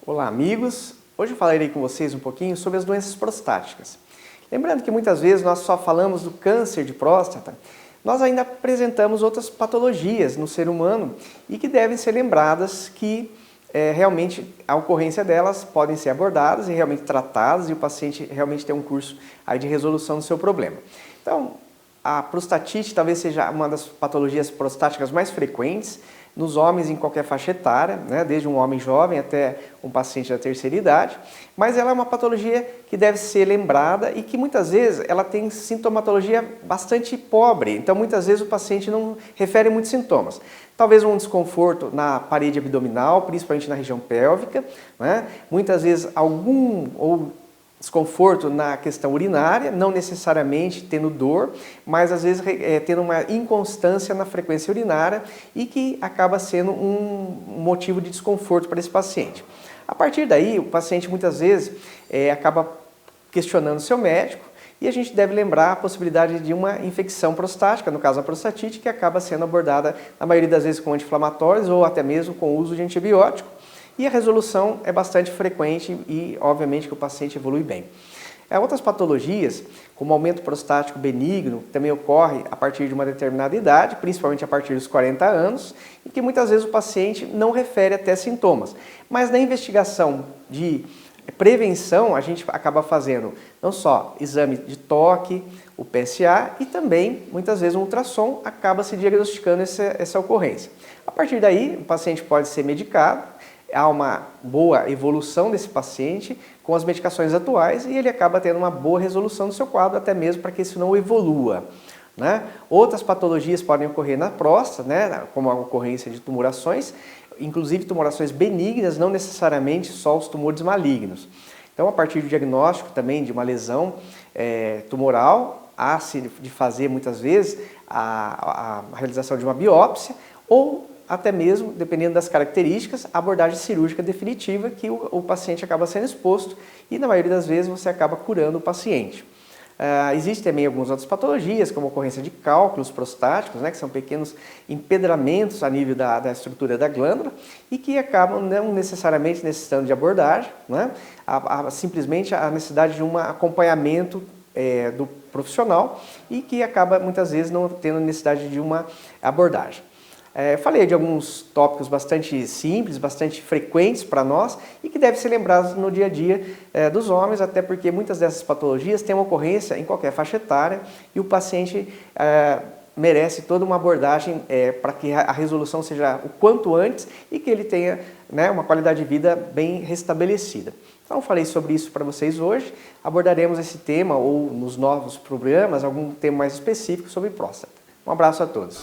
Olá, amigos! Hoje eu falarei com vocês um pouquinho sobre as doenças prostáticas. Lembrando que muitas vezes nós só falamos do câncer de próstata, nós ainda apresentamos outras patologias no ser humano e que devem ser lembradas que realmente a ocorrência delas podem ser abordadas e realmente tratadas e o paciente realmente ter um curso aí de resolução do seu problema. Então, a prostatite talvez seja uma das patologias prostáticas mais frequentes nos homens em qualquer faixa etária, né, desde um homem jovem até um paciente da terceira idade, mas ela é uma patologia que deve ser lembrada e que muitas vezes ela tem sintomatologia bastante pobre, então muitas vezes o paciente não refere muitos sintomas. Talvez um desconforto na parede abdominal, principalmente na região pélvica, né, muitas vezes algum ou desconforto na questão urinária, não necessariamente tendo dor, mas às vezes tendo uma inconstância na frequência urinária e que acaba sendo um motivo de desconforto para esse paciente. A partir daí, o paciente muitas vezes acaba questionando o seu médico e a gente deve lembrar a possibilidade de uma infecção prostática, no caso a prostatite, que acaba sendo abordada na maioria das vezes com anti-inflamatórios ou até mesmo com o uso de antibiótico. E a resolução é bastante frequente e, obviamente, que o paciente evolui bem. Outras patologias, como aumento prostático benigno, que também ocorre a partir de uma determinada idade, principalmente a partir dos 40 anos, e que muitas vezes o paciente não refere até sintomas. Mas na investigação de prevenção, a gente acaba fazendo não só exame de toque, o PSA, e também, muitas vezes, um ultrassom acaba se diagnosticando essa ocorrência. A partir daí, o paciente pode ser medicado, há uma boa evolução desse paciente com as medicações atuais e ele acaba tendo uma boa resolução do seu quadro, até mesmo para que isso não evolua, né? Outras patologias podem ocorrer na próstata, né? Como a ocorrência de tumorações, inclusive tumorações benignas, não necessariamente só os tumores malignos. Então, a partir do diagnóstico também de uma lesão tumoral, há-se de fazer muitas vezes a realização de uma biópsia ou até mesmo, dependendo das características, a abordagem cirúrgica definitiva que o paciente acaba sendo exposto e na maioria das vezes você acaba curando o paciente. Existem também algumas outras patologias, como a ocorrência de cálculos prostáticos, né, que são pequenos empedramentos a nível da estrutura da glândula e que acabam não necessariamente necessitando de abordagem, né, simplesmente a necessidade de um acompanhamento do profissional e que acaba muitas vezes não tendo necessidade de uma abordagem. Falei de alguns tópicos bastante simples, bastante frequentes para nós e que devem ser lembrados no dia a dia dos homens, até porque muitas dessas patologias têm uma ocorrência em qualquer faixa etária e o paciente merece toda uma abordagem para que a resolução seja o quanto antes e que ele tenha, né, uma qualidade de vida bem restabelecida. Então, falei sobre isso para vocês hoje. Abordaremos esse tema ou nos novos programas algum tema mais específico sobre próstata. Um abraço a todos.